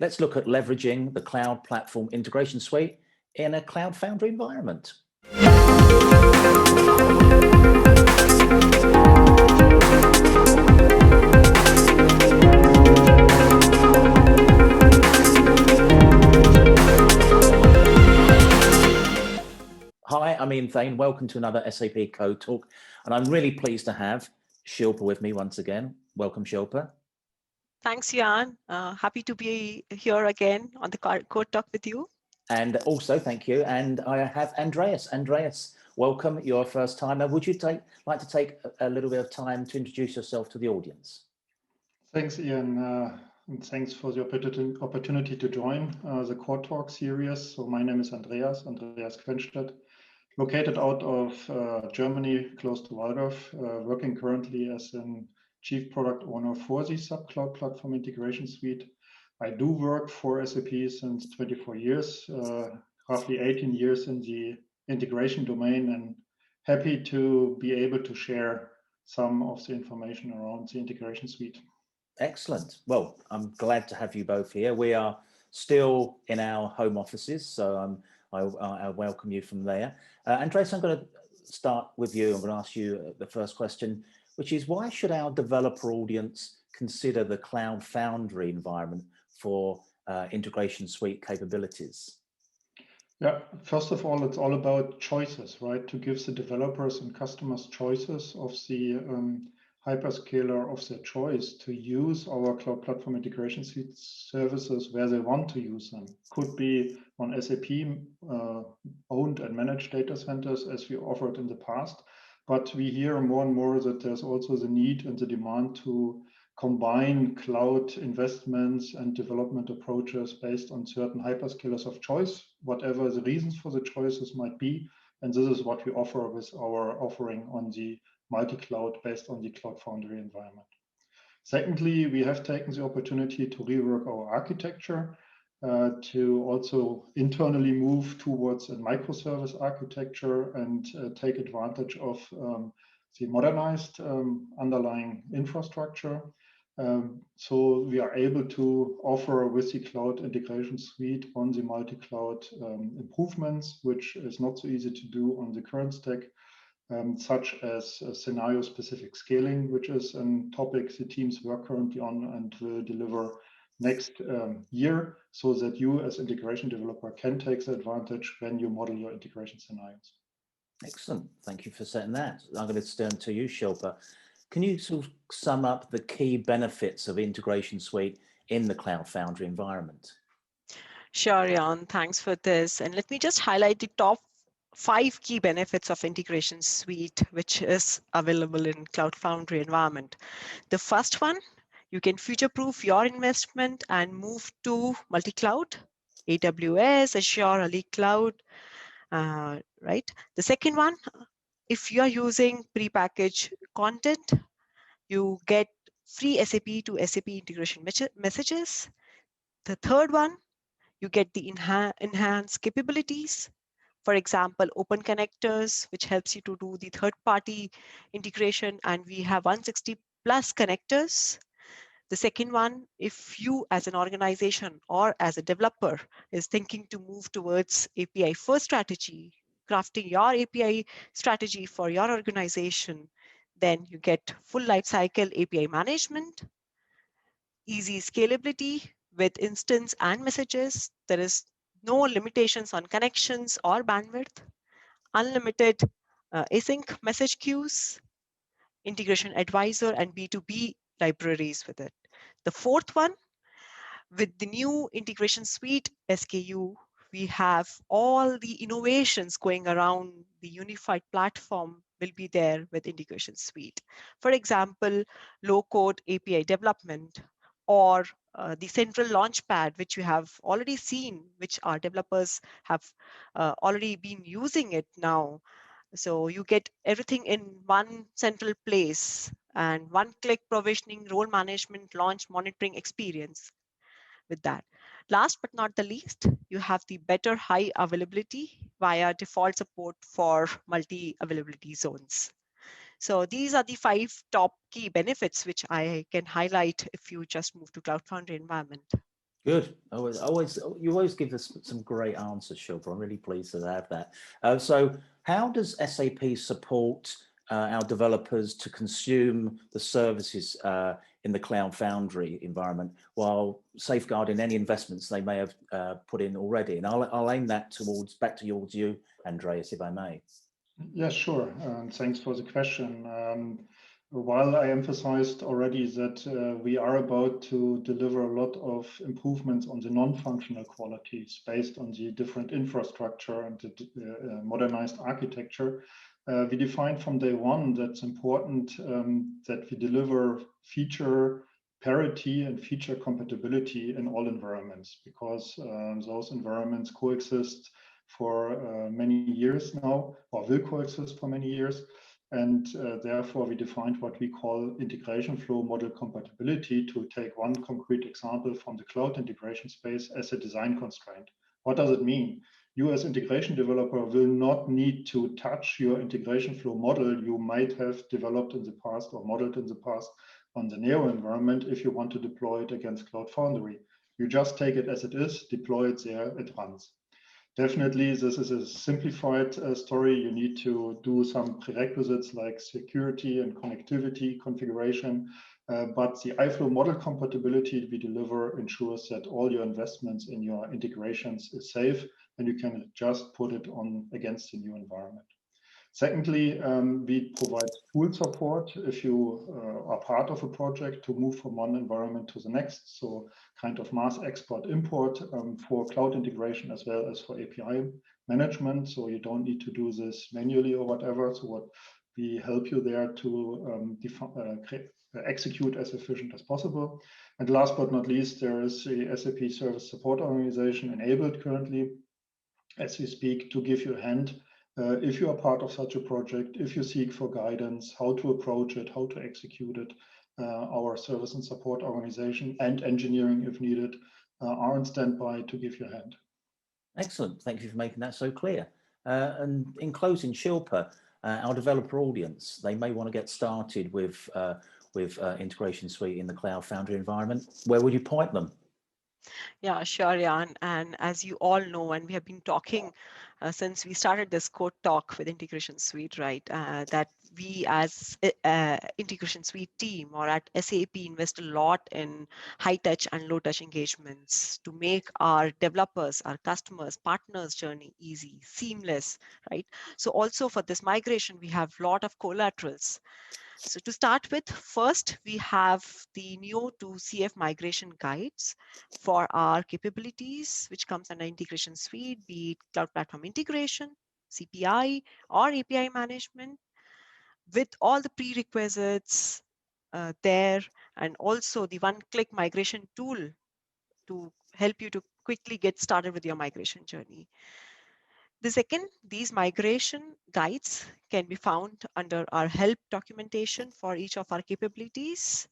Let's look at leveraging the Cloud Platform Integration Suite in a Cloud Foundry environment. Hi, I'm Thain. Welcome to another SAP CodeTalk, and I'm really pleased to have Shilpa with me once again. Welcome, Shilpa. Thanks, Jan. Happy to be here again on the CodeTalk with you. And also, thank you. And I have Andreas. Andreas, welcome. Your first time. Would you like to take a little bit of time to introduce yourself to the audience? Thanks, Ian. And thanks for the opportunity to join the CodeTalk series. So my name is Andreas Quenstedt, located out of Germany, close to Waldorf, working currently as an Chief Product Owner for the SAP Cloud Platform Integration Suite. I do work for SAP since 24 years, roughly 18 years in the integration domain, and happy to be able to share some of the information around the integration suite. Excellent. Well, I'm glad to have you both here. We are still in our home offices, so I welcome you from there. Andreas, I'm going to start with you. I'm going to ask you the first question, which is, why should our developer audience consider the Cloud Foundry environment for integration suite capabilities? Yeah, first of all, it's all about choices, right? To give the developers and customers choices of the hyperscaler of their choice to use our Cloud Platform Integration Suite services where they want to use them. Could be on SAP owned and managed data centers as we offered in the past, but we hear more and more that there's also the need and the demand to combine cloud investments and development approaches based on certain hyperscalers of choice, whatever the reasons for the choices might be. And this is what we offer with our offering on the multi-cloud based on the Cloud Foundry environment. Secondly, we have taken the opportunity to rework our architecture to also internally move towards a microservice architecture and take advantage of the modernized underlying infrastructure. So we are able to offer with the Cloud Integration Suite on the multi-cloud improvements, which is not so easy to do on the current stack, such as scenario-specific scaling, which is a topic the teams work currently on and will deliver next year, so that you as integration developer can take the advantage when you model your integration scenarios. Excellent. Thank you for saying that. I'm going to turn to you, Shilpa. Can you sort of sum up the key benefits of Integration Suite in the Cloud Foundry environment? Sure, Jan. Thanks for this. And let me just highlight the top 5 key benefits of Integration Suite, which is available in Cloud Foundry environment. The first one, you can future-proof your investment and move to multi-cloud, AWS, Azure, Ali Cloud, right? The second one, if you are using prepackaged content, you get free SAP to SAP integration messages. The third one, you get the enhanced capabilities. For example, open connectors, which helps you to do the third-party integration, and we have 160 plus connectors. The second one, if you as an organization or as a developer is thinking to move towards API first strategy, crafting your API strategy for your organization, then you get full lifecycle API management, easy scalability with instance and messages. There is no limitations on connections or bandwidth, unlimited async message queues, integration advisor, and B2B libraries with it. The fourth one, with the new Integration Suite SKU, we have all the innovations going around the unified platform will be there with Integration Suite. For example, low-code API development, or the central launchpad, which you have already seen, which our developers have already been using it now. So you get everything in one central place and one-click provisioning, role management, launch monitoring experience with that. Last but not the least, you have the better high availability via default support for multi-availability zones. So these are the 5 top key benefits which I can highlight if you just move to Cloud Foundry environment. Good. You always give us some great answers, Shilpa. I'm really pleased to have that. So how does SAP support our developers to consume the services in the Cloud Foundry environment while safeguarding any investments they may have put in already? And I'll aim that back towards you, Andreas, if I may. Yeah, sure. Thanks for the question. While I emphasized already that we are about to deliver a lot of improvements on the non-functional qualities based on the different infrastructure and the modernized architecture, we defined from day one that it's important that we deliver feature parity and feature compatibility in all environments, because those environments coexist for many years now, or will coexist for many years. And therefore, we defined what we call integration flow model compatibility, to take one concrete example from the cloud integration space as a design constraint. What does it mean? You as integration developer will not need to touch your integration flow model you might have developed in the past or modeled in the past on the Neo environment if you want to deploy it against Cloud Foundry. You just take it as it is, deploy it there, it runs. Definitely, this is a simplified story. You need to do some prerequisites like security and connectivity configuration, but the iFlow model compatibility we deliver ensures that all your investments in your integrations is safe, and you can just put it on against the new environment. Secondly, we provide tool support if you are part of a project to move from one environment to the next. So kind of mass export import for cloud integration as well as for API management. So you don't need to do this manually or whatever. So what we help you there to execute as efficient as possible. And last but not least, there is a SAP Service Support Organization enabled currently as we speak to give you a hand if you are part of such a project, if you seek for guidance, how to approach it, how to execute it. Our service and support organization and engineering, if needed, are on standby to give you a hand. Excellent. Thank you for making that so clear. And in closing, Shilpa, our developer audience, they may want to get started with Integration Suite in the Cloud Foundry environment. Where would you point them? Yeah, sure, Jan. And as you all know, and we have been talking since we started this code talk with Integration Suite, right, that we as Integration Suite team or at SAP invest a lot in high touch and low touch engagements to make our developers, our customers, partners journey easy, seamless, right? So also for this migration, we have a lot of collaterals. So to start with, first, we have the Neo to CF migration guides for our capabilities, which comes under Integration Suite, be it Cloud Platform Integration, CPI, or API management, with all the prerequisites there, and also the one-click migration tool to help you to quickly get started with your migration journey. The second, these migration guides can be found under our help documentation for each of our capabilities.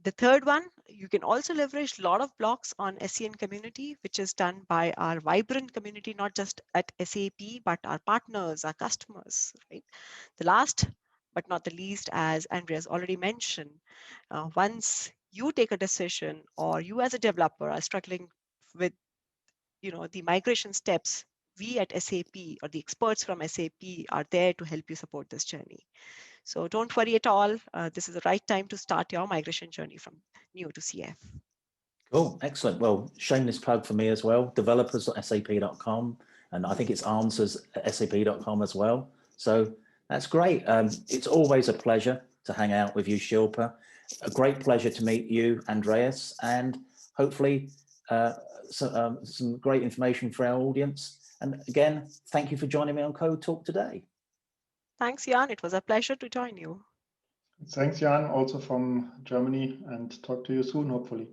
The third one, you can also leverage a lot of blogs on SCN community, which is done by our vibrant community, not just at SAP, but our partners, our customers, right? The last, but not the least, as Andreas already mentioned, once you take a decision or you as a developer are struggling with the migration steps, we at SAP or the experts from SAP are there to help you support this journey. So don't worry at all. This is the right time to start your migration journey from Neo to CF. Cool, excellent. Well, shameless plug for me as well, developers.sap.com, and I think it's answers@sap.com as well. So that's great. It's always a pleasure to hang out with you, Shilpa. A great pleasure to meet you, Andreas, and hopefully some great information for our audience. And again, thank you for joining me on Code Talk today. Thanks, Jan. It was a pleasure to join you. Thanks, Jan, also from Germany, and talk to you soon, hopefully.